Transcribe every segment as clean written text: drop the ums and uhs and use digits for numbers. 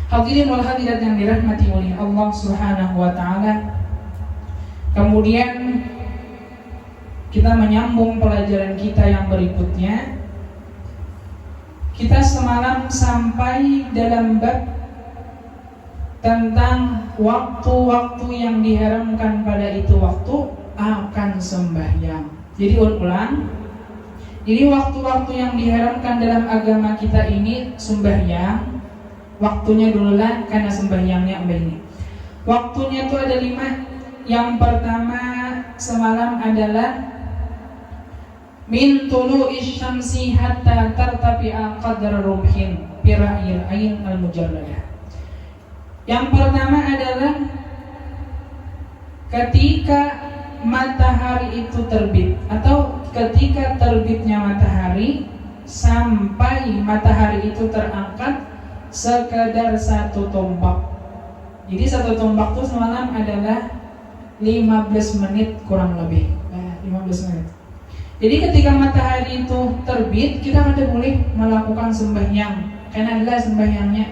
Hadirin wal hadirat yang dirahmati oleh Allah Subhanahu wa taala. Kemudian kita menyambung pelajaran kita yang berikutnya. Kita semalam sampai dalam bab tentang waktu-waktu yang diharamkan pada itu waktu akan sembahyang. Jadi ulang. Jadi waktu-waktu yang diharamkan dalam agama kita ini sembahyang. Waktunya dulu lah karena sembahyangnya ini. Waktunya itu ada 5. Yang pertama semalam adalah min tulu'isy syamsi hatta tartafi'a qadra rumhin fi ra'yil ain al-mujarradah. Yang pertama adalah ketika matahari itu terbit atau ketika terbitnya matahari sampai matahari itu terangkat sekadar 1 tombak. Jadi 1 tombak itu semalam adalah 15 menit kurang lebih. 15 menit. Jadi ketika matahari itu terbit, kita tidak boleh melakukan sembahyang. Karena adalah sembahyangnya.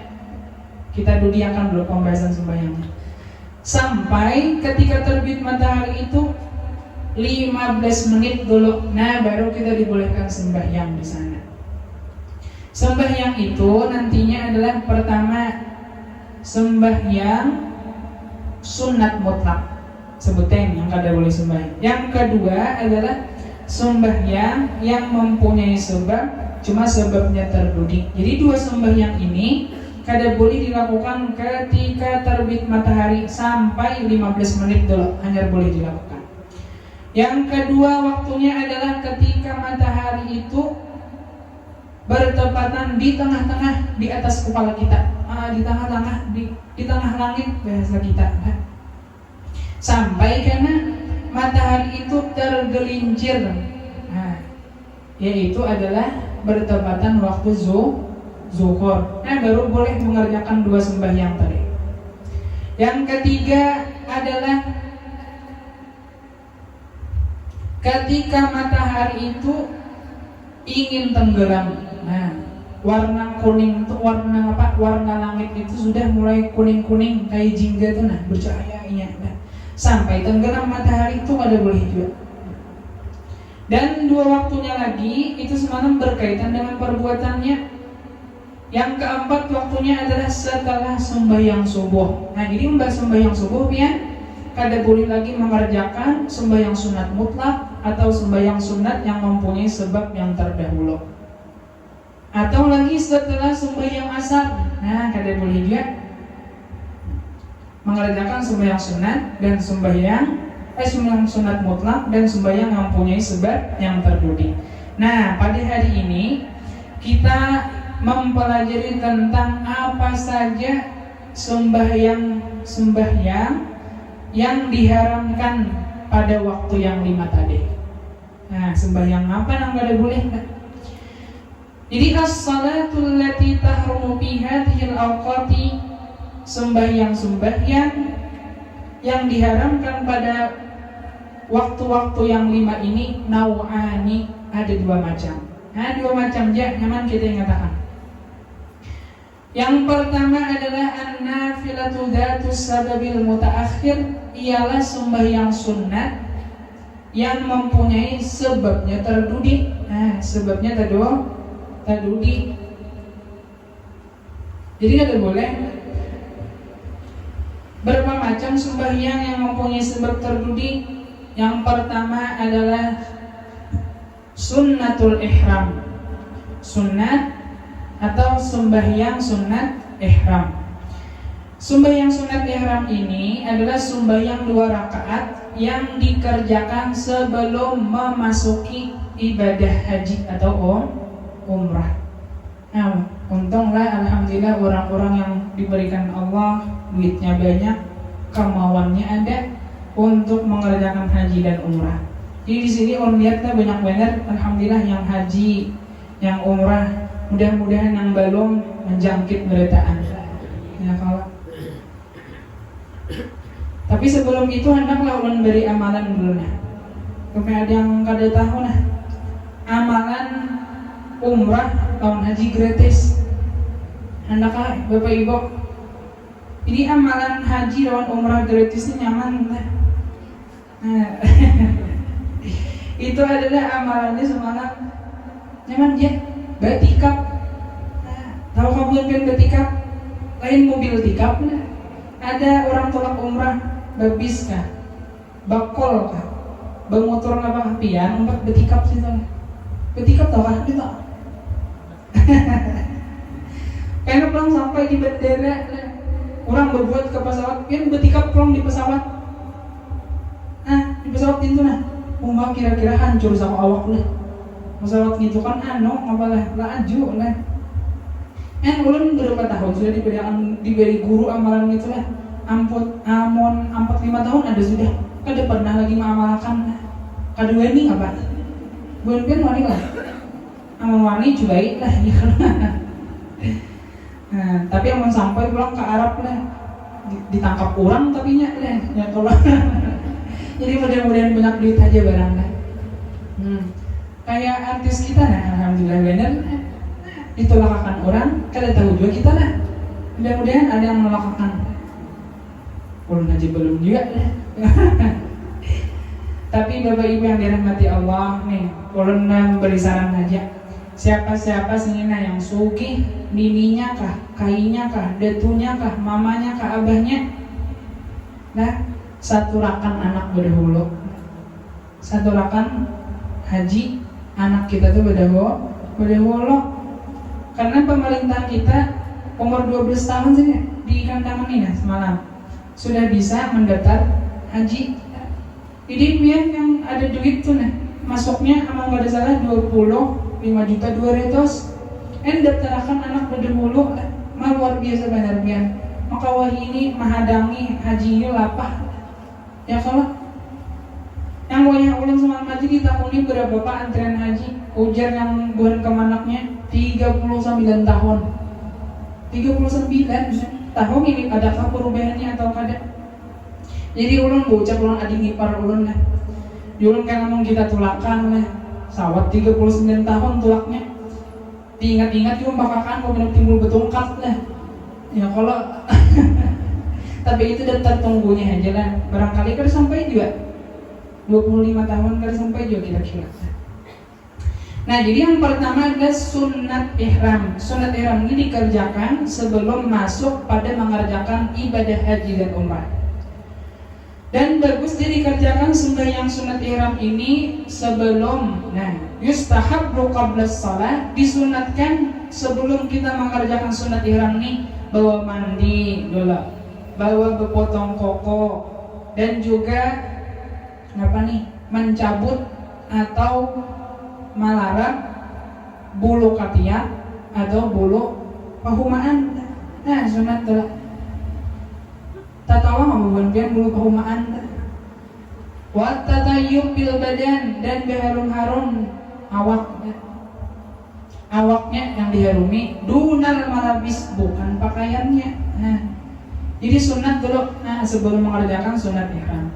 Kita akan dulu pembahasan sembahyangnya. Sampai ketika terbit matahari itu 15 menit dulu. Nah, baru kita dibolehkan sembahyang di sana. Sembahyang itu nantinya adalah pertama sembahyang sunat mutlak, sebutin yang kada boleh sembahyang. Yang kedua adalah sembahyang yang mempunyai sebab, cuma sebabnya terdudik. Jadi 2 sembahyang ini kada boleh dilakukan ketika terbit matahari sampai 15 menit dulu, hanya boleh dilakukan. Yang kedua waktunya adalah ketika matahari itu bertepatan di tengah-tengah di atas kepala kita, di tengah-tengah di tengah langit bahasa kita, sampai karena matahari itu tergelincir, yaitu adalah bertepatan waktu zuhur. Nah, baru boleh mengerjakan 2 sembahyang tadi. Yang ketiga adalah ketika matahari itu ingin tenggelam. Nah, warna kuning itu warna apa? Warna langit itu sudah mulai kuning-kuning kayak jingga tuh, nah bercahayanya. Nah, sampai tenggelam matahari itu ada boleh juga. Dan 2 waktunya lagi itu semalam berkaitan dengan perbuatannya. Yang keempat waktunya adalah setelah sembahyang subuh. Nah, jadi membahas sembahyang subuh ya, kada boleh lagi mengerjakan sembahyang sunat mutlak atau sembahyang sunat yang mempunyai sebab yang terdahulu. Atau lagi setelah sembahyang asar, nah kada boleh juga mengerjakan sembahyang sunat dan sembahyang sunat mutlak dan sembahyang yang mempunyai sebab yang terdudik. Nah, pada hari ini kita mempelajari tentang apa saja sembahyang yang diharamkan pada waktu yang 5 tadi. Nah, sembahyang apa yang kada boleh? Jadi as-salatul lati tahrumu fi hadhil awqati, sembahyang yang diharamkan pada waktu-waktu yang 5 ini nau'ani, ada 2 macam. Nah, 2 macam aja nyaman kita mengatakan. Yang pertama adalah an-nafilatu dzatus sababil mutaakhir, ialah sembahyang sunat yang mempunyai sebabnya terdudik. Nah, sebabnya terdudik. Jadi ada boleh berapa macam sembahyang yang mempunyai sebab terdudik. Yang pertama adalah sunnatul ihram, sunat atau sembahyang sunat ihram. Sembahyang sunat ihram ini adalah sembahyang 2 rakaat yang dikerjakan sebelum memasuki ibadah haji atau umrah. Nah, untunglah alhamdulillah orang-orang yang diberikan Allah duitnya banyak, kemauannya ada untuk mengerjakan haji dan umrah. Jadi di sini orang lihatnya banyak banget, alhamdulillah yang haji, yang umrah, mudah-mudahan yang belum menjangkit beritaan. Ya kalau. Tapi sebelum itu hendaklah ulun beri amalan dulu nah. Supaya ada yang kada tahu nah. Amalan umrah tahun haji gratis. Hendaklah Bapak Ibu Jadi amalan haji lawan umrah gratisnya nyaman lah. Nah, itu adalah amalannya semalam nyaman dia batikap. Nah, tahu kamu yang batikap? Lain mobil tikap lah. Ada orang tolak umrah babis kah? Bakol kah? Bermotor apa pian umpat batikap sih tuh. Batikap tau kah gitu? Karena pulang sampai di bandara orang berbuat ke pesawat, pian batikap pulang di pesawat. Nah, di pesawat itu nah, umah kira-kira hancur sama awak lah. Pesawat gitu kan ngapalah laju lah. Ulun berapa tahun sudah diberi guru amalan gitu lah. Amon 45 tahun ada sudah. Kada pernah lagi mengamalkan. Kada wani apa? Bukan wani lah. Amal wani cobain lah ya. Nah, tapi aman sampai pulang ke Arab lah. Ditangkap orang tapi nya lah. Ya kalau. Jadi mudah-mudahan banyak duit aja barang lah. Kayak artis kita nah, alhamdulillah benar. Ditolakkan orang, kada tahu juga kita lah. Mudah-mudahan ada yang melakakan. Ulun aja belum juga lah. Tapi Bapak Ibu yang dirahmati Allah nih, ulun beri saran aja. Siapa-siapa senina yang sugih, nininya kah, kainya kah, detunya kah, mamanya kah, abahnya. Nah, saturakan anak berdahulu. Saturakan haji anak kita tuh berdahulu. Karena pemerintah kita umur 12 tahun sih di kandangan ini semalam sudah bisa mendaftar haji. Jadi biar yang ada duit tuh nah masuknya amal nggak ada salah 25.200.000. Daftarkan anak berdahulu mah luar biasa benar biar. Maka wah ini mahadangi hajinya lapah. Ya kalau yang wayah ulang semalam haji di tahun ini berapa pak antrean haji ujar yang bukan kemanaknya 39 tahun 39 tahun ini adakah perubahannya atau kada. Jadi ulun bocah ulun adik ipar ulun lah ulun kan ngomong kita tulakan lah sawat 39 tahun tulaknya diingat-ingat juga bakakan kok benar timbul betungkat lah ya kalau tapi itu daftar tunggunya aja lah barangkali kada sampai juga 25 tahun kada sampai juga kira-kira. Nah, jadi yang pertama adalah sunat ihram. Sunat ihram ini dikerjakan sebelum masuk pada mengerjakan ibadah haji dan umrah. Dan bagus dia dikerjakan sembahyang sunat ihram ini sebelum, yustahabbu qabla shalah, disunatkan sebelum kita mengerjakan sunat ihram ini bawa mandi dulu, bawa bepotong koko dan juga mencabut atau malarang bulu katiak atau bulu pahumaan. Nah, sunat tuh. Tatawa ngabubunkeun bulu pahumaan. Wa tatayyub bil badan dan berharum-harum awak. Awaknya yang diharumi dunal malabis bukan pakaiannya. Nah, jadi sunat dulu sebelum mengerjakan sunat ihram.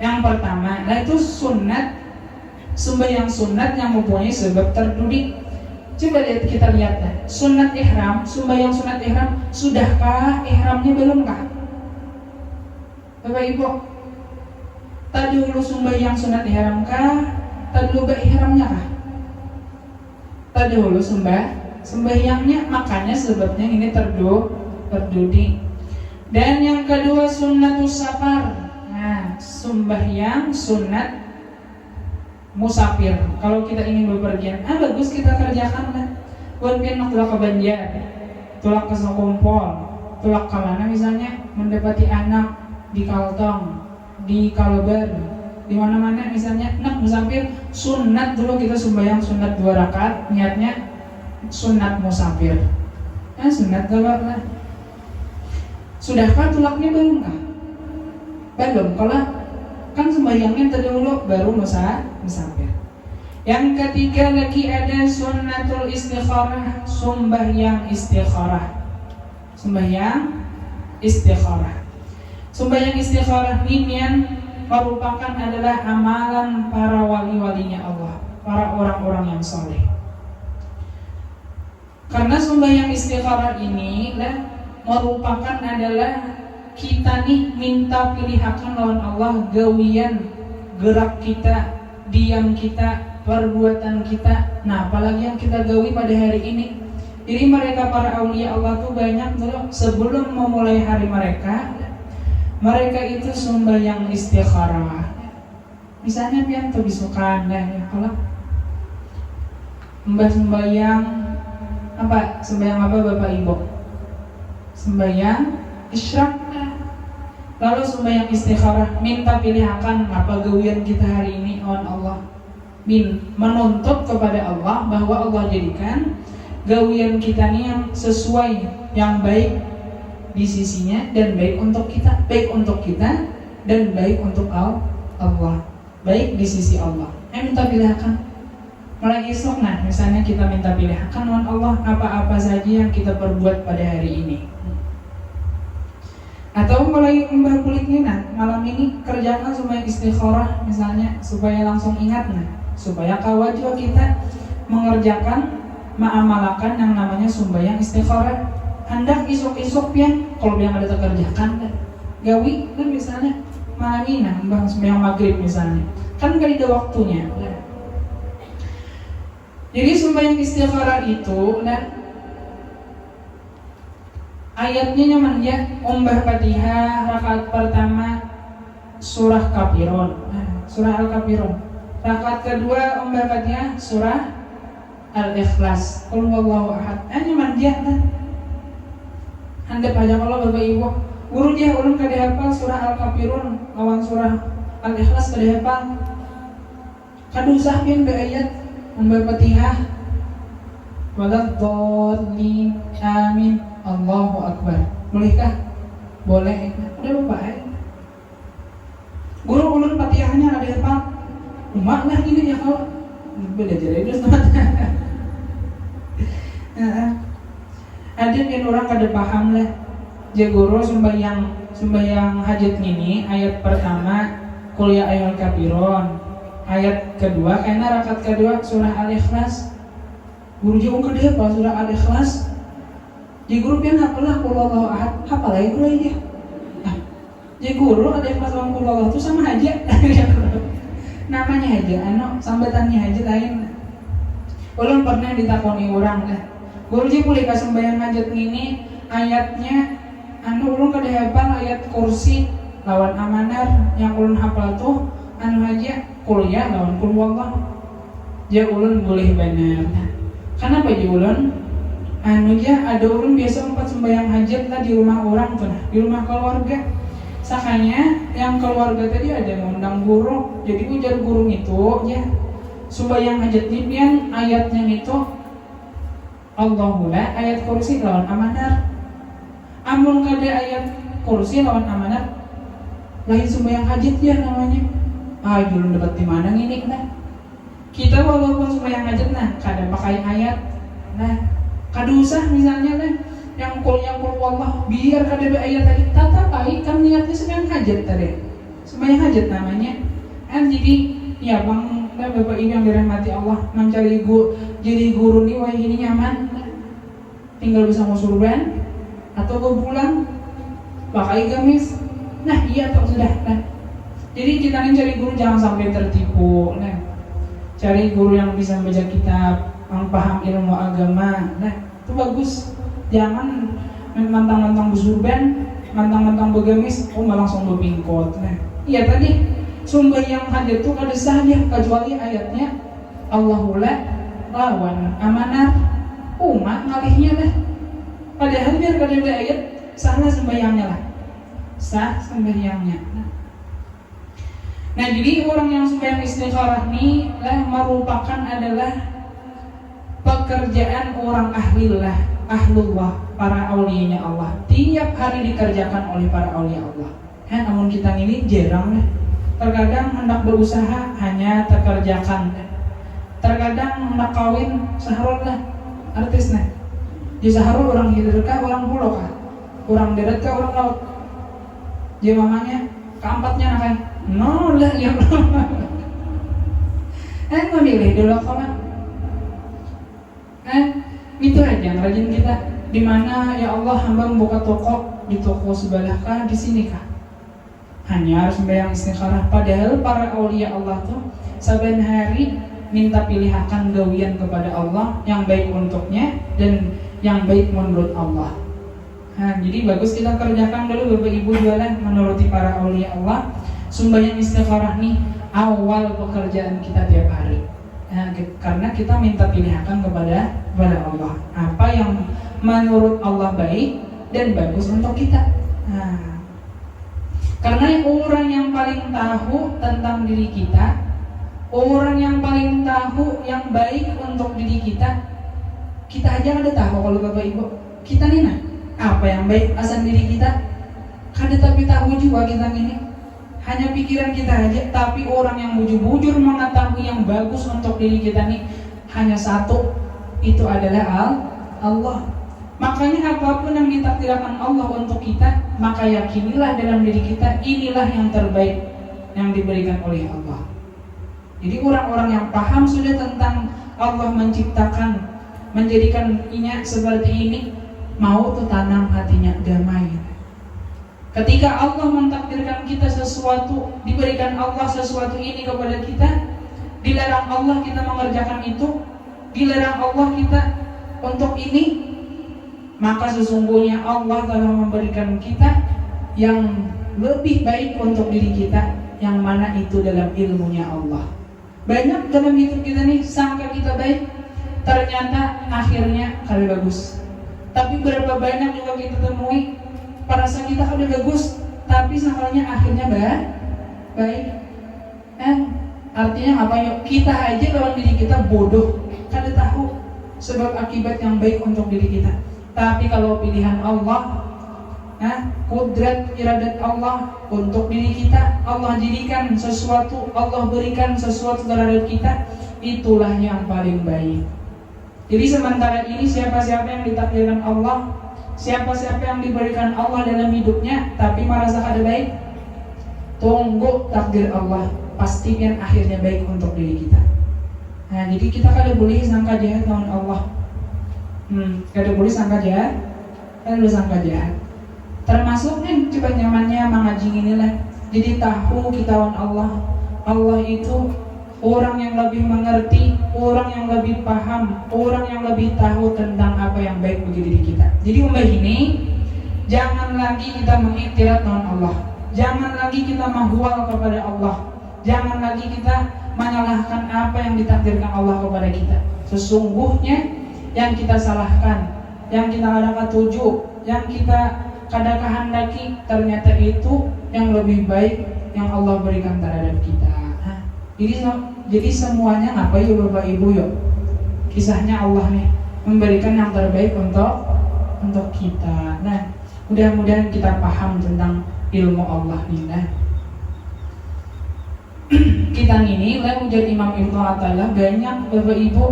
Yang pertama, itu sunat sembahyang sunat yang mempunyai sebab terdudik. Coba kita lihat lah. Sunat ihram, sembahyang sunat ihram, sudahkah ihramnya belumkah? Bapak Ibu, tadi dulu sembahyang sunat ihram kah? Tadi dulu ihramnya kah? Tadi dulu sembahyangnya, makanya sebabnya ini terdudik. Dan yang kedua sunnatus safar. Nah, sembahyang sunat musafir. Kalau kita ingin bepergian, bagus kita kerjakan lah. Buat pian tulak ke Banjar, tulak ke Sokumpol, tulak ke mana misalnya mendapati anak di Kaltong, di Kalabar, di mana-mana misalnya. Nak musafir, sunat dulu kita sembahyang sunat 2 rakaat, niatnya sunat musafir. Sunat dulu lah. Sudahkah tulaknya belum kah? Belum. Kalau kan sembahyangnya terdahulu baru musafir. Yang ketiga lagi ada sunnatul istikharah, sembahyang istikharah. Sembahyang istikharah ini yang merupakan adalah amalan para wali-walinya Allah, para orang-orang yang saleh. Karena sembahyang istikharah ini merupakan adalah kita nih minta pilihakan lawan Allah gawian gerak kita, diam kita, perbuatan kita. Nah, apalagi yang kita gawi pada hari ini. Jadi mereka para aulia Allah tuh banyak dulu sebelum memulai hari mereka itu sembahyang istikharah. Misalnya pian tuh bisukan lah ya, kalau mbah sembahyang apa? Sembahyang apa Bapak Ibu? Sembahyang isyraq. Lalu sembahyang istikharah, minta pilihakan apa gawian kita hari ini on Allah. Menuntut kepada Allah bahwa Allah jadikan gawian kita ini yang sesuai, yang baik di sisinya dan baik untuk kita dan baik untuk Allah, baik di sisi Allah. Minta pilihakan mulai esok. Nah, misalnya kita minta pilihakan on Allah apa-apa saja yang kita perbuat pada hari ini. Atau mulai mbah kulitnya, nah malam ini kerjakan supaya istikharah misalnya, supaya langsung ingat, nah supaya kawat juga kita mengerjakan, mengamalkan yang namanya sembahyang istikharah. Hendak isok-isok pian, kalau yang ada terkerjakan gawi kan misalnya malam ini, nah mbah sembahyang maghrib misalnya, kan gak ada waktunya. Jadi sembahyang istikharah itu, nah ayatnya nyaman ya, Fatihah rakaat pertama surah Kafirun, surah Al-Kafirun. Rakaat kedua Fatihah surah Al-Ikhlas, Qul huwallahu ahad. Nyaman dia kan. Handap aja kalau Bapak Ibu guru dia ulun kada hafal surah Al-Kafirun lawan surah Al-Ikhlas kada hafal. Kada usah pian be ayat Fatihah. Waladhdallin, amin, Allahu Akbar. Bolehkah? Boleh. Udah lupa ya. Guru ulun Fatihahnya ada apa? Umat lah gini ya kalau beda jadi terus ada yang orang kada paham lah. Jadi guru sembahyang hajat ini ayat pertama Qul ya ayyuhal kafirun. Ayat kedua karena rakaat kedua surah Al-Ikhlas. Guru jauh kedua apa surah Al-Ikhlas. Jadi guru pian hafalah Qul huwallahu ahad, hafal aja guru aja. Nah, jadi guru ada Ikhlas lawan Qul huwallahu itu sama aja. Namanya aja, sambatannya aja lain. Ulun pernah ditakoni orang dah. Guru ji boleh ka sembahyang hajat ini ayatnya ulun kada hafal ayat kursi lawan amanar, yang ulun hafal tuh aja kuliah lawan Qul huwallahu. Ya ulun boleh benar. Kenapa ji ulun? Ada ulun biasa empat sembahyang hajat lah di rumah orang tuh, di rumah keluarga. Sakanya yang keluarga tadi ada ngundang guru, jadi ujar guru itu ya sembahyang hajat ini pian ayatnya itu Allahumma ayat kursi lawan amanar. Amun kada ayat kursi lawan amanar lain sembahyang hajat ya namanya. Ulun dapat di mana ini nah. Kita walaupun sembahyang hajat nah kada pakai ayat. Nah, kada usah misalnya nah yang Qul huwallahu biar kada ada ayat tadi tata baik kan niatnya sembahyang hajat tadi. Sembahyang hajat namanya. Jadi ya Bang dan Bapak Ibu yang dirahmati Allah, mencari jadi guru nih wah ini nyaman. Tinggal bisa mau surban atau ke pulang pakai gamis. Nah, iya toh sudah. Nah. Jadi kita nih cari guru jangan sampai tertipu. Nah, cari guru yang bisa membaca kitab, yang paham ilmu agama. Nah, itu bagus. Jangan mantang-mantang bersurban, mantang-mantang bergamis, malah langsung berpingkot. Nah, iya tadi sembahyang hajat itu kada sah dia kecuali ayatnya Allahumma lawan amanah umat ngalihnya lah. Padahal biar kada ada ayat salah sembahyangnya lah. Sah sembahyangnya. Nah, jadi orang yang sembahyang istikharah ini lah merupakan adalah pekerjaan orang ahlullah, para aulianya Allah. Tiap hari dikerjakan oleh para aulia Allah. Namun kita ini jarang lah. Terkadang hendak berusaha hanya terkerjakan. Terkadang hendak kawin saharul lah artis nah. Di saharul orang hilir kah, orang pulau kah, orang darat kah, orang laut. Dia mamanya keempatnya nakai. No lah ya belum. Memilih dulu kalau itu aja yang rajin kita. di mana ya Allah hamba membuka toko, di toko sebelah kah, di sini kah? Hanya harus membayang istikharah. Padahal para aulia Allah tuh saban hari minta pilihan gawian kepada Allah yang baik untuknya dan yang baik menurut Allah. Nah, jadi bagus kita kerjakan dulu Bapak Ibu jualan menuruti para aulia Allah. Sembahyang istikharah nih awal pekerjaan kita tiap hari. Nah, karena kita minta pilihan kepada Allah. Apa yang menurut Allah baik dan bagus untuk kita. Nah, karena orang yang paling tahu tentang diri kita, orang yang paling tahu yang baik untuk diri kita aja ada tahu kalau Bapak Ibu. Kita nih nah, apa yang baik asal diri kita? Kada tapi tahu juga kita ini. Hanya pikiran kita aja, tapi orang yang bujur-bujur mengetahui yang bagus untuk diri kita nih hanya satu, itu adalah Allah. Makanya apapun yang ditakdirkan Allah untuk kita, maka yakinilah dalam diri kita inilah yang terbaik yang diberikan oleh Allah. Jadi orang-orang yang paham sudah tentang Allah menciptakan, menjadikan inya seperti ini, mau tuh tanam hatinya damai. Ketika Allah mentakdirkan kita sesuatu, diberikan Allah sesuatu ini kepada kita, dilarang Allah kita mengerjakan itu, dilarang Allah kita untuk ini, maka sesungguhnya Allah telah memberikan kita yang lebih baik untuk diri kita, yang mana itu dalam ilmunya Allah. Banyak dalam hidup kita nih sangka kita baik, ternyata akhirnya kali bagus. Tapi berapa banyak juga kita temui perasaan kita udah bagus, tapi sangkanya akhirnya baik. Artinya apa yuk? Kita aja lawan diri kita bodoh, kada tahu sebab akibat yang baik untuk diri kita. Tapi kalau pilihan Allah, kudrat iradat Allah untuk diri kita, Allah jadikan sesuatu, Allah berikan sesuatu terhadap kita, itulah yang paling baik. Jadi sementara ini siapa-siapa yang ditakdirkan Allah, siapa-siapa yang diberikan Allah dalam hidupnya tapi merasa kada baik, tunggu takdir Allah, pastikan akhirnya baik untuk diri kita. Nah, jadi kita kada boleh sangka jahat lawan Allah. Kada boleh sangka jahat, kada boleh sangka jahat. Termasuk nih coba nyamannya mengaji inilah. Jadi tahu kita lawan Allah. Allah itu orang yang lebih mengerti, orang yang lebih paham, orang yang lebih tahu tentang apa yang baik bagi diri kita. Jadi umpah ini, jangan lagi kita mengiktiraf dengan Allah, jangan lagi kita mahwal kepada Allah, jangan lagi kita menyalahkan apa yang ditakdirkan Allah kepada kita. Sesungguhnya yang kita salahkan, yang kita ada ketujuh, yang kita kada kehendaki, ternyata itu yang lebih baik yang Allah berikan terhadap kita. Jadi semuanya apa yuk Bapak Ibu yuk? Kisahnya Allah nih memberikan yang terbaik untuk kita. Nah, mudah-mudahan kita paham tentang ilmu Allah nih. Nah, kita ini lah ujar Imam Ibnu Athaillah banyak Bapak Ibu.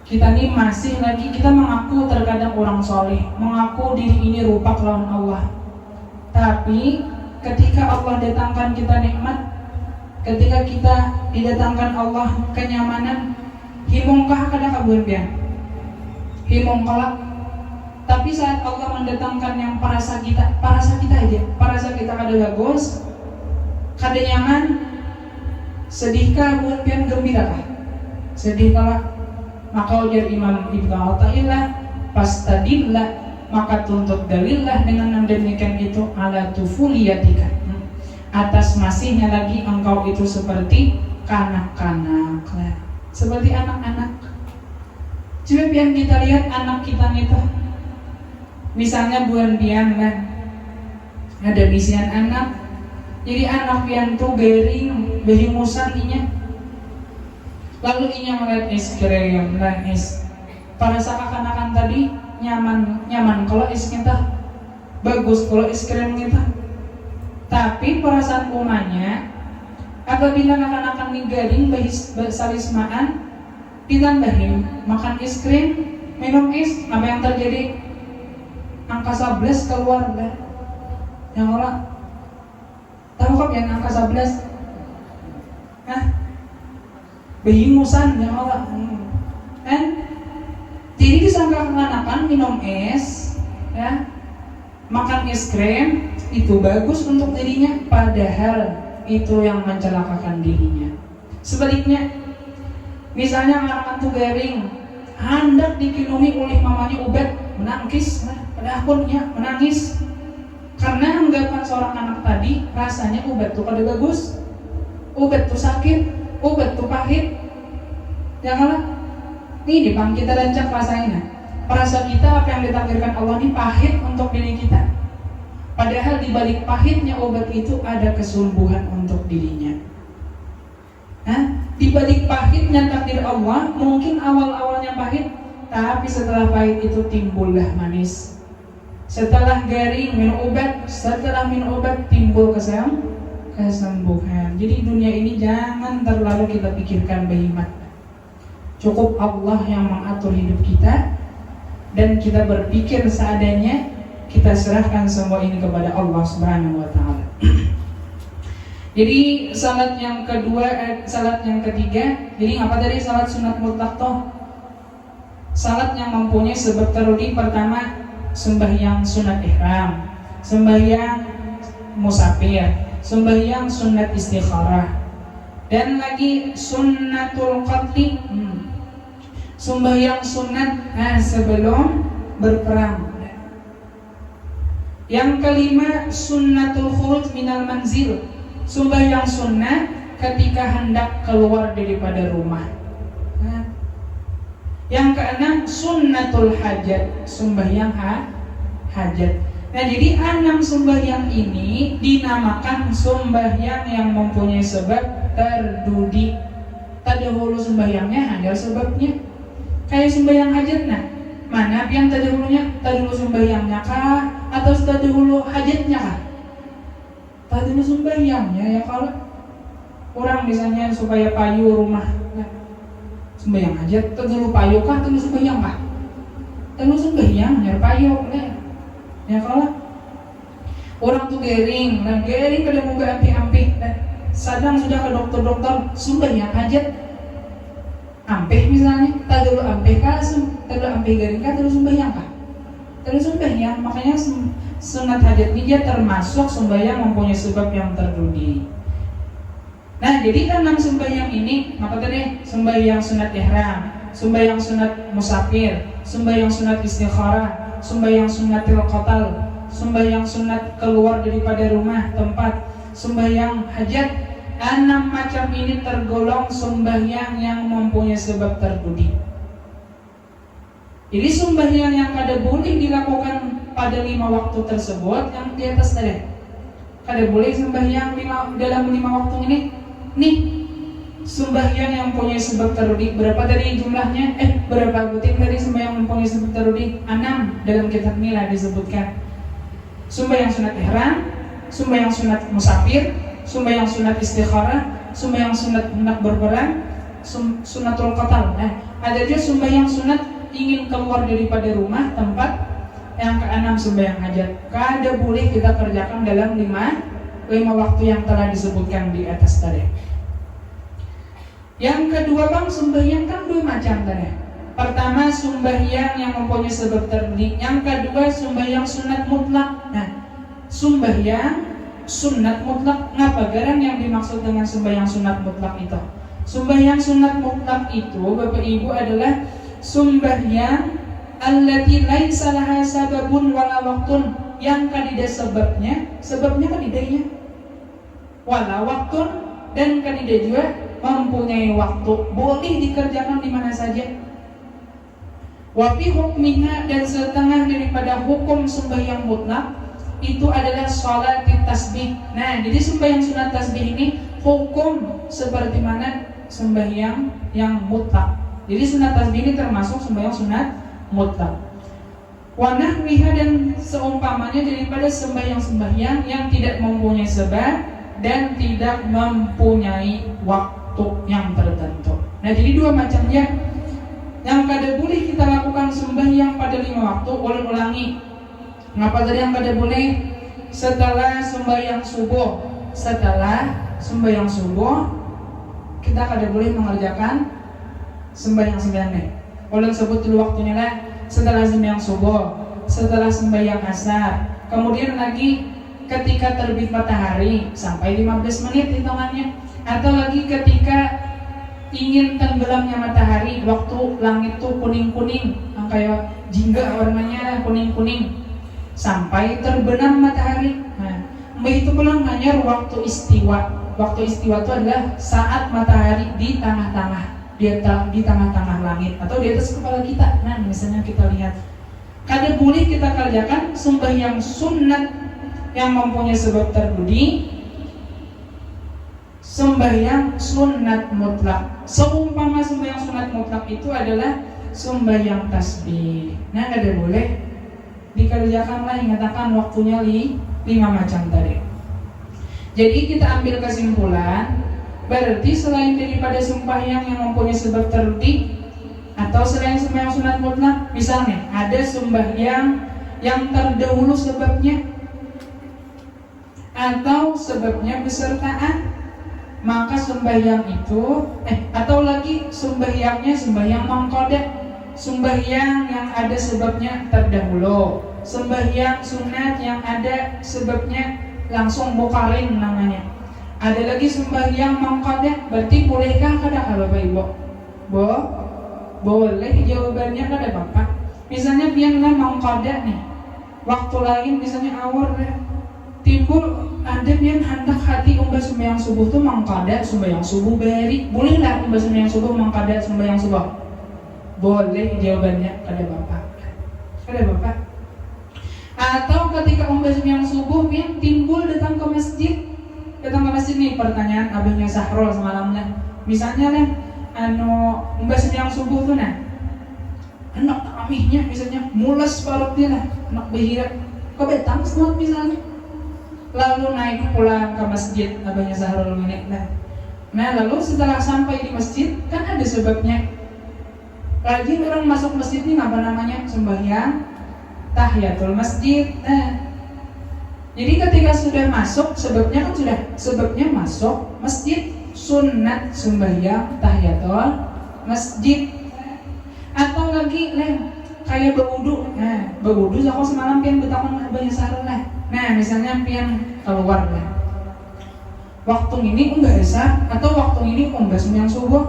Kita nih masih lagi kita mengaku terkadang orang soleh, mengaku diri ini rupak lawan Allah. Tapi ketika Allah datangkan kita nikmat, ketika kita didatangkan Allah kenyamanan, himongkah kada kabuan himongkah. Tapi saat Allah mendatangkan yang parasa kita aja, parasa kita kada bagus, kada nyaman, sedihkah bukan pian gembira kah? Sedihkah? Maka ujar Imam Ibnu Athaillah, pastadillah, maka tuntut dalillah dengan yang demikian itu ala tufuliyatika, atas masihnya lagi engkau itu seperti kanak-kanak, seperti anak-anak. Coba pian kita lihat anak kita itu, misalnya buan pian kan, ada bisian anak, jadi anak pian tuh gering, behimusan inya. Lalu inya melihat es krim, es. Pada saat kekanakan tadi nyaman. Kalau es kita bagus, kalau es krim kita. Tapi perasaan umanya, apabila kekanakan nih gading salismaan, ditambahin makan es krim, minum es, apa yang terjadi? Angka 11 keluar kan? Yang orang tahu kok yang angka 11? Behingusan yang Allah. Jadi disangka kekanakan minum es, ya, makan es krim itu bagus untuk dirinya, padahal itu yang mencelakakan dirinya. Sebaliknya, misalnya anak tuh garing, hendak dikinumi oleh mamanya Ubed, menangis, pada akunnya menangis, karena anggapan seorang anak tadi rasanya Ubed tuh kada bagus, Ubed tuh sakit, Ubed tuh pahit. Janganlah, ini bang kita rancang rasain. Perasa kita apa yang ditakdirkan Allah ini pahit untuk diri kita. Padahal di balik pahitnya obat itu ada kesungguhan untuk dirinya. Di balik pahitnya takdir Allah, mungkin awal-awalnya pahit, tapi setelah pahit itu timbullah manis. Setelah garing minum obat, setelah minum obat timbul kesembuhan. Jadi dunia ini jangan terlalu kita pikirkan berhemat. Cukup Allah yang mengatur hidup kita, dan kita berpikir seadanya, kita serahkan semua ini kepada Allah Subhanahu wa taala. Jadi salat yang kedua, salat yang ketiga, jadi apa tadi salat sunat mutlak toh? Salat yang mempunyai sebab terudi, pertama sembahyang sunat ihram, sembahyang musafir, sembahyang sunat istikharah, dan lagi sunnatul qatli, sembahyang sunat sebelum berperang. Yang kelima sunnatul khuruj minal manzil, sembahyang sunnah ketika hendak keluar daripada rumah. Yang keenam sunnatul hajat, sembahyang hajat. Nah, jadi 6 sembahyang ini dinamakan sembahyang yang mempunyai sebab terdudi. Terdahulu sembahyangnya hanya sebabnya. Kayak sembahyang hajat, nah mana yang terdahulunya? Terdahulu sembahyangnya kah? Atau terdahulu hajatnya kah? Terdahulu sembahyangnya ya. Kalau orang misalnya supaya payu rumah, nah, sembahyang hajat, terdahulu payu kah? Terdahulu sembahyang kah? Terdahulu sembahyang, nyari payu, nah. Ya kalau orang tuh garing, nah garing kada mau ampi-ampi, nah, sadang sudah ke dokter-dokter, sembahyang hajat, ampeh misalnya, tak dulu ampeh kah, tak dulu ampeh garing kah, terus sembahyang kah? Terus sembahyang, makanya sunat hajat ini dia termasuk sembahyang mempunyai sebab yang terdudi. Nah, jadi 6 sembahyang ini, apa tadi? Sembahyang sunat ihram, sembahyang sunat musafir, sembahyang sunat istikharah, sembahyang sunatil qatal, sembahyang sunat keluar daripada rumah tempat, sembahyang hajat. 6 macam ini tergolong sembahyang yang mempunyai sebab terdudi. Jadi sembahyang yang kada boleh dilakukan pada 5 waktu tersebut yang di atas tadi. Kada boleh sembahyang dalam 5 waktu ini. Nih, sembahyang yang mempunyai sebab terdudi. Berapa tadi jumlahnya? Berapa butir tadi sembahyang mempunyai sebab terdudi? 6 dalam kitab nilai disebutkan. Sembahyang sunat ihram, sembahyang sunat musafir, sembahyang sunat istikharah, sembahyang sunat hendak berperang, sunatul qatal. Nah, ada juga sembahyang sunat ingin keluar daripada rumah tempat. Yang keenam sembahyang hajat. Kada boleh kita kerjakan dalam 5 waktu yang telah disebutkan di atas tadi. Yang kedua bang, sembahyang kan 2 macam tadi. Pertama sembahyang yang mempunyai sebab terdudi. Yang kedua sembahyang sunat mutlak. Nah, sembahyang sunat mutlak, ngapa garan yang dimaksud dengan sembahyang sunat mutlak itu? Sembahyang sunat mutlak itu Bapak Ibu adalah sembahyang allati laisa laha sababun wala waktun, yang kadida sebabnya kadidanya wala waktun, dan kadida juga mempunyai waktu, boleh dikerjakan di mana saja. Wa fi hukmiha, dan setengah daripada hukum sembahyang mutlak itu adalah sholat tasbih. Nah, jadi sembahyang sunat tasbih ini hukum seperti mana sembahyang yang mutlak. Jadi sunat tasbih ini termasuk sembahyang sunat mutlak. Wa nahwiha, dan seumpamanya daripada sembahyang-sembahyang yang tidak mempunyai sebab dan tidak mempunyai waktu yang tertentu. Nah, jadi 2 macamnya. Yang kada boleh kita lakukan sembahyang pada 5 waktu, ulangi. Ngapa tadi yang kada boleh? Setelah sembahyang subuh, kita kada boleh mengerjakan sembahyang-sembahyang. Ulang sebut dulu waktunya lah. setelah sembahyang subuh, setelah sembahyang asar, kemudian lagi ketika terbit matahari sampai 15 menit hitungannya, atau lagi ketika ingin tenggelamnya matahari, waktu langit tuh kuning-kuning, kayak jingga warnanya kuning-kuning, sampai terbenam matahari. Nah, begitu pula hanya waktu istiwa. Waktu istiwa itu adalah saat matahari di tengah-tengah, di tengah-tengah langit atau di atas kepala kita. Nah, misalnya kita lihat, kada boleh kita kerjakan sembahyang sunat yang mempunyai sebab terdudi, sembahyang sunat mutlak. Seumpama sembahyang sunat mutlak itu adalah sembahyang tasbih. Nah, kada boleh dikerjakanlah, ingatakan waktunya 5 macam tadi. Jadi kita ambil kesimpulan, berarti selain daripada sembahyang yang mempunyai sebab terdudi atau selain sembahyang sunat mutlak, misalnya ada sembahyang yang terdahulu sebabnya atau sebabnya besertaan, maka sembahyang itu atau lagi sembahyangnya sembahyang mangkoda, sembahyang yang ada sebabnya terdahulu, sembahyang sunat yang ada sebabnya langsung mukarin namanya. Ada lagi sembahyang mangkoda, berarti bolehkah kada Bapak Ibu? Boleh, jawabannya kada Bapak. Misalnya biarlah mangkoda nih, waktu lain misalnya awal timbul ada yang hendak hati umbah sembahyang subuh tuh mangkada sembahyang subuh beri, bolehlah umbah sembahyang subuh mangkada sembahyang subuh? Boleh, jawabannya kada Bapak. Atau ketika umbah sembahyang subuh yang timbul datang ke masjid nih, pertanyaan abahnya Sahrul semalamnya, misalnya lah umbah sembahyang subuh tuh nah anak amihnya misalnya mules parutnya lah, anak behira kebetang semua misalnya, lalu naik pulang ke masjid abahnya Sahrul ini. Nah lalu setelah sampai di masjid kan ada sebabnya. Lagi orang masuk masjid ini apa namanya? Sembahyang tahiyatul masjid. Nah, jadi ketika sudah masuk sebabnya kan sebabnya masuk masjid, sunat sembahyang tahiyatul masjid. Atau lagi kayak berwudu. Nah, berwudu aku semalam pian betakon abahnya Sahrul lah. Nah, misalnya pian keluar lah. Waktu ini umbah asar atau waktu ini umbah sembahyang subuh,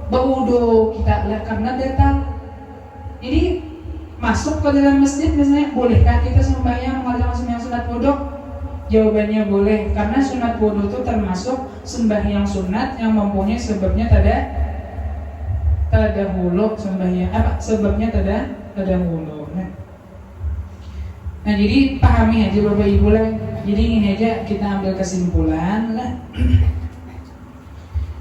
berwudu kita lihat karena datang. Jadi masuk ke dalam masjid misalnya, bolehkah kita sembahyang mengerjakan sembahyang sunat wudu? Jawabannya boleh, karena sunat wudu itu termasuk sembahyang sunat yang mempunyai sebabnya tadahulu sembahyang sebabnya tadahulu. Nah jadi pahami aja Bapak Ibu lah. Jadi ini aja kita ambil kesimpulan lah.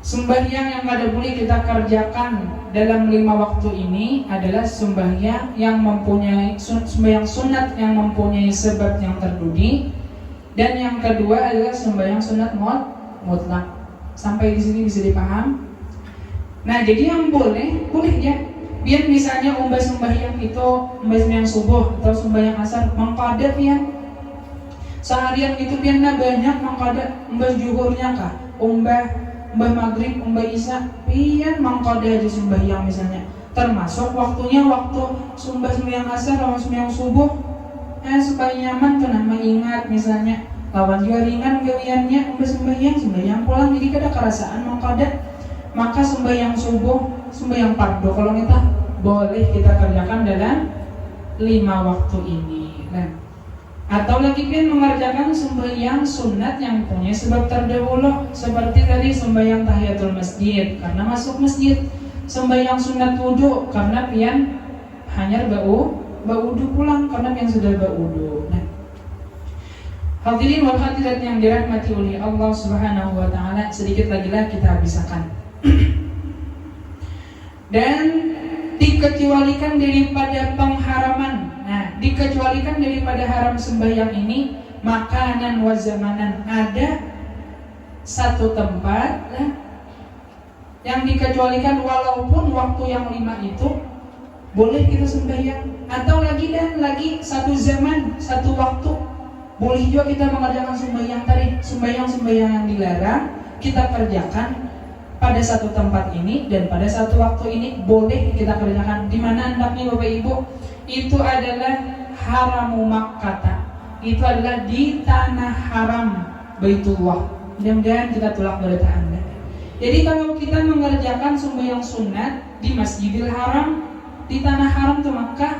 Sembahyang yang kada boleh kita kerjakan dalam 5 waktu ini adalah sembahyang yang mempunyai sembahyang sunat yang mempunyai sebab yang terdudi, dan yang kedua adalah sembahyang sunat mutlak. Sampai di sini bisa dipaham? Nah jadi yang boleh ya. Biar misalnya umbah sembahyang itu umbah sembahyang subuh atau sembahyang asar mangkada pian seharian itu pian banyak mangkada, umbah zuhurnya kah, umbah maghrib, umbah isya pian mangkada aja sembahyang misalnya, termasuk waktunya waktu sembahyang asar atau sembahyang subuh supaya nyaman tuh nama ingat misalnya lawan juga ringan gawiannya umbah sembahyang pulang, jadi kada kerasaan mangkada. Maka sembahyang subuh, sembahyang fardu kalau kita boleh kita kerjakan dalam 5 waktu ini. Nah, atau lagi kan mengerjakan sembahyang sunat yang punya sebab terdahulu, seperti tadi sembahyang tahiyatul masjid karena masuk masjid, sembahyang sunat wudu karena pian hanya baudu pulang karena pian sudah baudu. Nah, hadirin wal hadirat yang dirahmati oleh Allah Subhanahu wa taala, sedikit lagi lah kita habiskan. Dan dikecualikan daripada pengharaman. Nah, dikecualikan daripada haram sembahyang ini makanan wa zamanan. Ada satu tempat yang dikecualikan, walaupun waktu yang 5 itu boleh kita sembahyang, atau lagi satu zaman, satu waktu boleh juga kita mengerjakan sembahyang tadi, sembahyang yang dilarang kita kerjakan pada satu tempat ini dan pada satu waktu ini boleh kita kerjakan. Di mana hendaknya Bapak Ibu? Itu adalah haramu Makkah. Itu adalah di tanah haram Baitullah. Mudah-mudahan kita tolak berita Anda. Jadi kalau kita mengerjakan sembahyang sunat di Masjidil Haram, di tanah haram itu Makkah,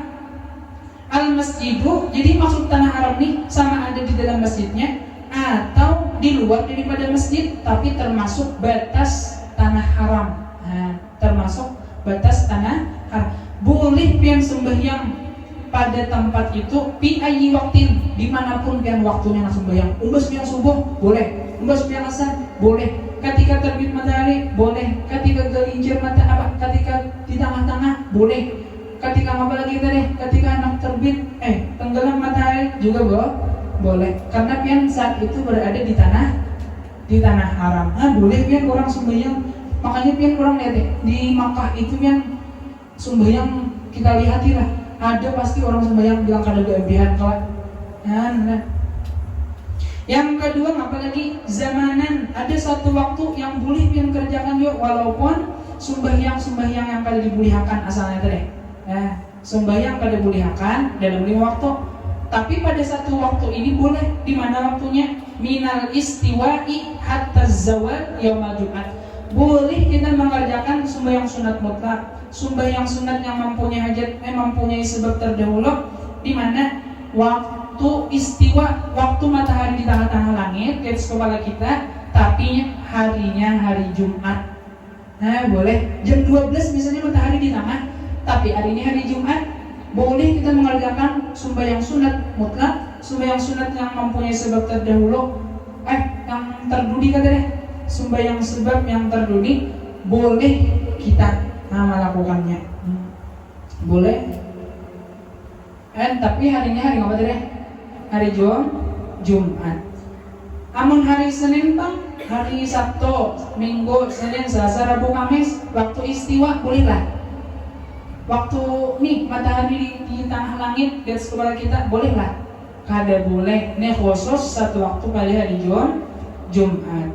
al-masjidu, jadi maksud tanah haram nih sama ada di dalam masjidnya atau di luar daripada masjid, tapi termasuk batas tanah haram. Nah, termasuk batas tanah haram. Boleh pian sembahyang pada tempat itu pi ayyi waktin, dimanapun pian waktunya langsung sembahyang. Umbas pian subuh boleh, umbas pian asar boleh, ketika terbit matahari boleh, ketika gelincir ketika di tengah-tengah boleh, ketika apa lagi tadi, ketika anak terbit tenggelam matahari juga boleh, karena pian saat itu berada di tanah haram. Boleh pian orang sembahyang. Makanya pian orang lihat di Makkah itu pian sembahyang, kita lihatilah ada pasti orang sembahyang bilang kada gaebihan kelak. Nah. Yang kedua apalagi zamanan, ada satu waktu yang boleh pian kerjakan yuk, walaupun sembahyang yang kada dibolehkan asalnya tadi. Nah, sembahyang kada dibolehkan dalam 5 waktu. Tapi pada satu waktu ini boleh. Di mana waktunya? Minal istiwa'i hatta zawal yaumul Jumat. Boleh kita mengerjakan sembahyang sunat mutlak, sembahyang sunat yang mempunyai hajat, mempunyai sebab terdahulu, di mana waktu istiwa, waktu matahari di tengah-tengah langit di atas kepala kita, tapi harinya hari Jumat. Nah, boleh jam 12 misalnya matahari di tengah, tapi hari ini hari Jumat, boleh kita mengerjakan sembahyang sunat mutlak, sembahyang sunat yang mempunyai sebab terdahulu, yang terdudi kata deh, sembahyang sebab yang terduni, boleh kita melakukannya. Boleh. Tapi harinya hari apa tadi? Hari Jumat. Amun hari Senin bang, hari Sabtu, Minggu, Senin, Selasa, Rabu, Kamis, waktu istiwa bolehlah. Waktu nih matahari di tengah langit di atas kepala kita bolehlah. Kada boleh. Ini khusus satu waktu pada hari Jumat.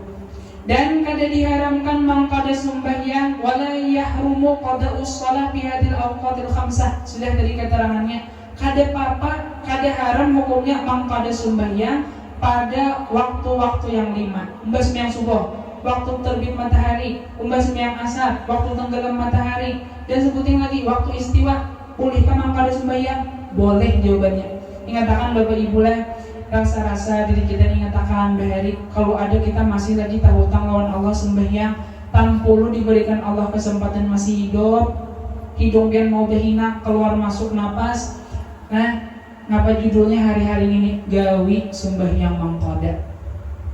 Dan kada diharamkan mangkada sembahyang wala yahrumu qada'us shalah fi hadhil awqatil khamsah. Sudah tadi keterangannya. Kada haram hukumnya mangkada sembahyang pada waktu-waktu yang 5. Umbas sembahyang subuh, waktu terbit matahari, umbas sembahyang asar, waktu tenggelam matahari, dan sebutin lagi waktu istiwa. Bolehkah mangkada sembahyang? Boleh jawabannya. Ingatakan Bapak Ibu lah, rasa-rasa diri kita ingatakan bahari kalau ada kita masih lagi tahutang lawan Allah sembahyang, tampulu diberikan Allah kesempatan masih hidup, hidung biar mau berhina, keluar masuk napas. Nah, ngapa judulnya hari-hari ini gawi sembahyang mangkoda.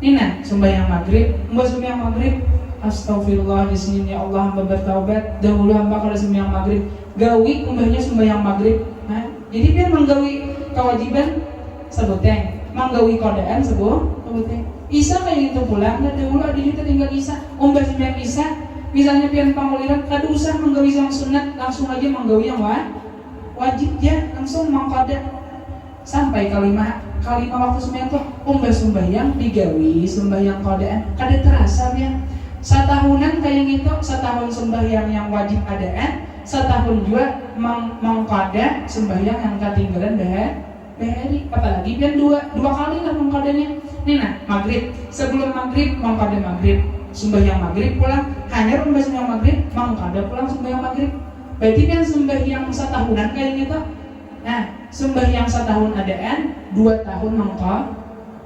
Nina sembahyang maghrib, mbak sembahyang maghrib, astagfirullah di sini ya Allah hamba bertaubat. Dahulu hamba kalau sembahyang maghrib, gawi mbahnya sembahyang maghrib. Nah, jadi biar menggawi kewajiban sebuteng, menggawi kodaan sebuteng. Isa kayak gitu pula, nggak dahulu ada kita tinggal isa, mbah sembahyang isa. Misalnya pian panguliran, kada usah menggawi yang sunat, langsung aja menggawi yang wajib ya, langsung mangkoda. Sampai kalimat waktu sembahyang tuh sembahyang digawi sembahyang kodaan kada terasa ya. Setahunan kayak gitu, setahun sembahyang yang wajib adaan, setahun juga mangkoda sembahyang yang ketinggalan bahari. Apalagi biar dua kali lah mangkodanya. Nih nah, maghrib, sebelum maghrib mangkoda maghrib, sembahyang maghrib pulang, hanya sembahyang maghrib mangkoda pulang sembahyang maghrib. Berarti kan sembahyang setahunan kayak gitu. Nah, sembahyang setahun adaan, 2 tahun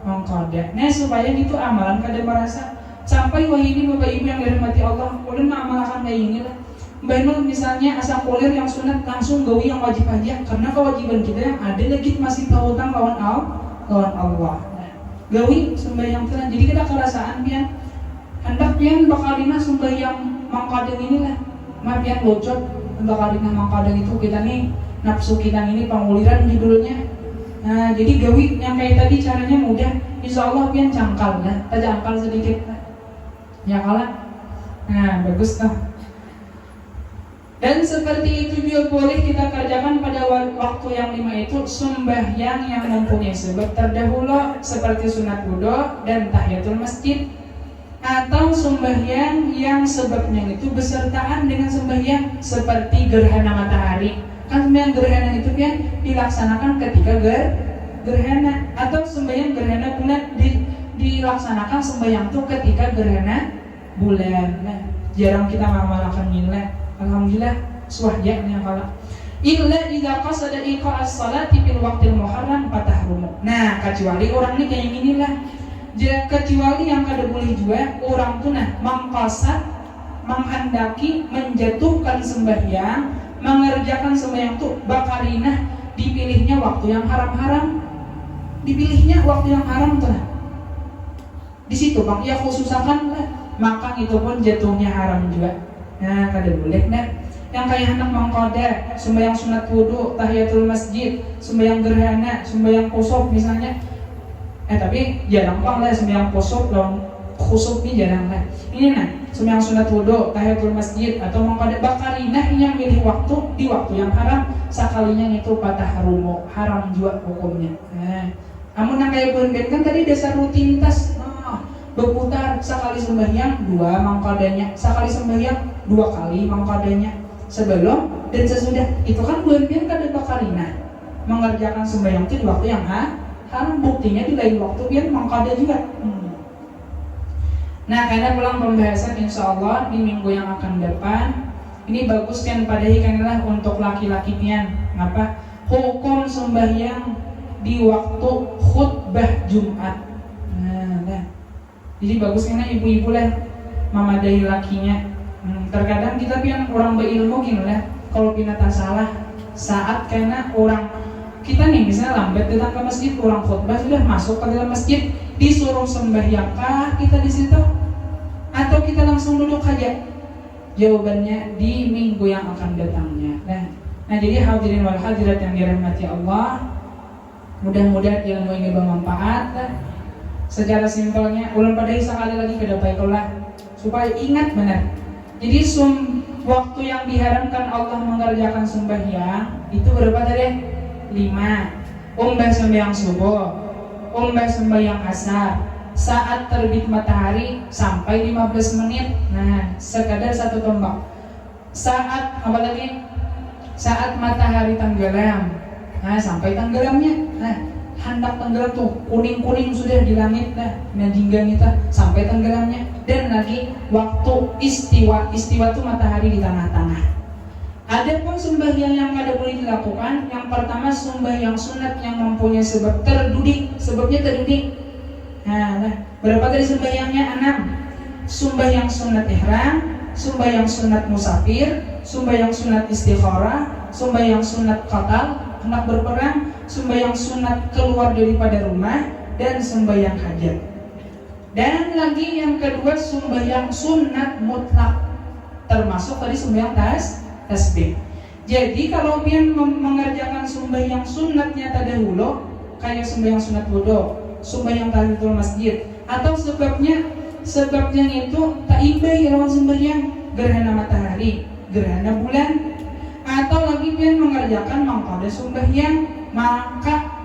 mangkoda. Nah, supaya gitu amalan kada merasa sampai wahini Bapak Ibu yang dirahmati Allah, ulun mengamalkan kayak gini lah. Mbak misalnya asal kulir yang sunat langsung gawi yang wajib aja, karena kewajiban kita yang ada lagi masih tahutang lawan Allah. Nah, gawi sembahyang telan. Jadi kita kerasaan pian hendak pian bakalina sembahyang mangkoda ini lah. Mah pian bocot bakalina mangkoda itu kita nih nafsu kita ini penguliran judulnya. Nah, jadi gawi yang kayak tadi caranya mudah. Insya Allah pian cangkal lah, jangkal sedikit lah. Ya kalah. Nah, bagus tuh. Dan seperti itu juga boleh kita kerjakan pada waktu yang 5 itu sembahyang yang mempunyai sebab terdahulu seperti sunat wudu dan tahiyatul masjid. atau sembahyang yang sebabnya itu besertaan dengan sembahyang seperti gerhana matahari. Kan sembahyang gerhana itu kan dilaksanakan ketika gerhana, atau sembahyang gerhana bulan dilaksanakan sembahyang itu ketika gerhana bulan. Nah, jarang kita mengamalkan nilai. Alhamdulillah suahnya yang kalau illa idza qasada iqa'as salati fil waqtil muharram fatahrumu. Nah, kecuali orang ini kayak gini lah. Kecuali yang kada boleh juga orang tuh mengqasad, menghendaki menjatuhkan sembahyang, mengerjakan sembahyang tuh bakarinah dipilihnya waktu yang haram-haram. Dipilihnya waktu yang haram tuh. Di situ Bang ya khususakan lah, maka itu pun jatuhnya haram juga. Nah, kada boleh nah. Yang kayak anak mengkoda, sembahyang sunat wudu, tahiyatul masjid, sembahyang gerhana, sembahyang kusuf misalnya. Tapi jarang Bang lah sembahyang kusuf lawan khusuf ini jarang lah. Ini sembahyang sunat wudu, tahiyatul masjid atau mengkoda bakarinah yang milih waktu di waktu yang haram, sekalinya itu patah harumo, haram juga hukumnya. Nah, amun yang kayak bulan kan tadi dasar rutinitas. Berputar sekali sembahyang dua mangkodanya, sekali sembahyang dua kali mangkodanya, sebelum dan sesudah. Itu kan bulan kada bakarinah mengerjakan sembahyang itu di waktu yang haram, buktinya di lain waktu biar mangkoda juga. Nah, karena pulang pembahasan insya Allah di minggu yang akan depan ini bagus kan pada ikanlah untuk laki-laki pian ngapa hukum sembahyang di waktu khutbah Jumat. Jadi bagus karena ibu-ibu lah memadai lakinya. Terkadang kita pian orang berilmu gini lah, kalau pina tak salah saat karena orang kita nih misalnya lambat datang ke masjid, orang khutbah sudah masuk ke dalam masjid, disuruh sembahyangkah kita di situ atau kita langsung duduk aja? Jawabannya di minggu yang akan datangnya. Nah jadi hadirin wal hadirat yang dirahmati Allah, mudah-mudahan ilmu ini bermanfaat. Secara simpelnya ulun pada sekali lagi ke depan supaya ingat benar. Jadi waktu yang diharamkan Allah mengerjakan sembahyang itu berapa tadi? 5. Umbah sembahyang subuh, umbah sembahyang asar, saat terbit matahari sampai 15 menit. Nah, sekadar satu tombak. Saat apa lagi? Saat matahari tenggelam. Nah, sampai tenggelamnya. Nah, hendak tenggelam tuh kuning-kuning sudah di langit jingga kita sampai tenggelamnya. Dan lagi waktu istiwa tuh matahari di tengah-tengah. Adapun sembahyang yang kada boleh dilakukan, yang pertama sembahyang sunat yang mempunyai sebab terdudik, sebabnya terdudik. Nah, berapa tadi sembahyangnya? 6. Sembahyang sunat ihram, sembahyang sunat musafir, sembahyang sunat istikharah, sembahyang sunat qatal, hendak berperang, sembahyang sunat keluar daripada rumah, dan sembahyang hajat. Dan lagi yang kedua sembahyang sunat mutlak, termasuk tadi sembahyang tasbih. Jadi kalau pian mengerjakan sembahyang sunatnya terdahulu, kayak sembahyang sunat wudu, sembahyang tahiyatul masjid, atau sebabnya itu tak imbai lawan sembahyang gerhana matahari, gerhana bulan, atau lagi pian mengerjakan mangkoda sembahyang, maka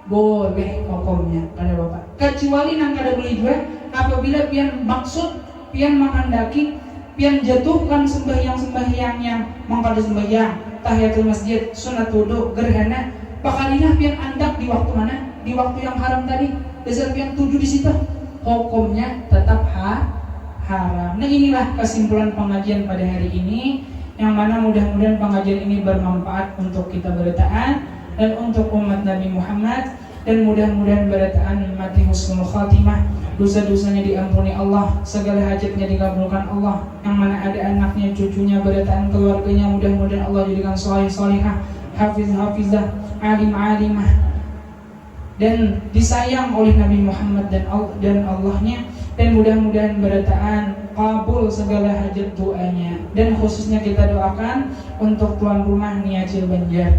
boleh hukumnya pada Bapak. Kecuali nang kada boleh juga apabila pian maksud pian menghendaki pian jatuhkan sembahyang yang mangkoda sembahyang, tahiyatul masjid, sunat wudu, gerhana, pakalina pian andak di waktu mana? Di waktu yang haram tadi. Dasar pian tuju di situ. Hukumnya tetap haram. Nah, inilah kesimpulan pengajian pada hari ini, yang mana mudah-mudahan pengajian ini bermanfaat untuk kita beritaan dan untuk umat Nabi Muhammad, dan mudah-mudahan beritaan mati husnul khatimah, dosa-dosanya diampuni Allah, segala hajatnya dikabulkan Allah, yang mana ada anaknya, cucunya, beritaan keluarganya, mudah-mudahan Allah jadikan soleh-solehah, hafiz-hafizah, alim-alimah, dan disayang oleh Nabi Muhammad dan Allahnya, dan mudah-mudahan beritaan kabul segala hajat doanya. Dan khususnya kita doakan untuk tuan rumah Nia Acil Banjar.